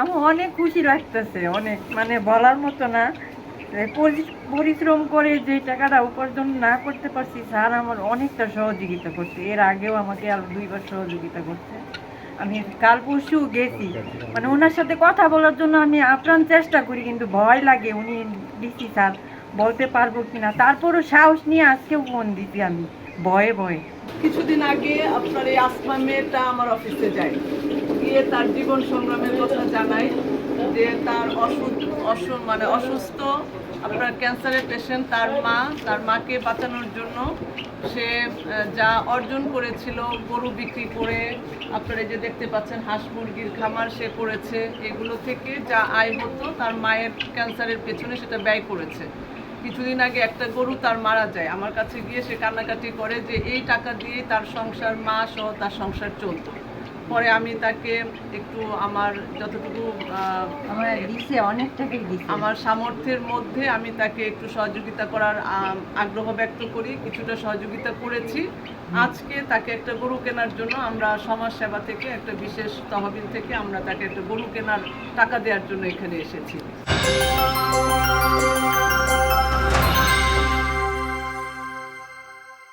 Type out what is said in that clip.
আমার অনেক খুশি লাগতেছে, অনেক মানে বলার মতো না। পরিশ্রম করে যে টাকাটা উপার্জন না করতে পারছি, স্যার আমার অনেকটা সহযোগিতা করছে। এর আগেও আমাকে আরো 2বার সহযোগিতা করছে। আমি কাল পরশু গেছি, মানে ওনার সাথে কথা বলার জন্য আমি আপ্রাণ চেষ্টা করি, কিন্তু ভয় লাগে উনি ডিসি স্যার বলতে পারবো কিনা। তারপরও সাহস নিয়ে আজকেও ফোন দিছি আমি ভয়ে ভয়ে। কিছুদিন আগে আপনার এই আসমা মেয়েটা আমার অফিসে যায়, গিয়ে তার জীবন সংগ্রামের কথা জানায় যে তার অসুস্থ আপনার ক্যান্সারের পেশেন্ট, তার মাকে বাঁচানোর জন্য সে যা অর্জন করেছিল গরু বিক্রি করে, আপনারা যে দেখতে পাচ্ছেন হাঁস মুরগির খামার সে করেছে, এগুলো থেকে যা আয় হতো তার মায়ের ক্যান্সারের পেছনে সেটা ব্যয় করেছে। কিছুদিন আগে একটা গরু তার মারা যায়, আমার কাছে গিয়ে সে কান্নাকাটি করে যে এই টাকা দিয়ে তার সংসার, মা সহ তার সংসার চলত। পরে আমি তাকে একটু আমার যতটুকু আমার সামর্থ্যের মধ্যে আমি তাকে একটু সহযোগিতা করার আগ্রহ ব্যক্ত করি, কিছুটা সহযোগিতা করেছি। আজকে তাকে একটা গরু কেনার জন্য আমরা সমাজ সেবা থেকে একটা বিশেষ তহবিল থেকে আমরা তাকে একটা গরু কেনার টাকা দেওয়ার জন্য এখানে এসেছি।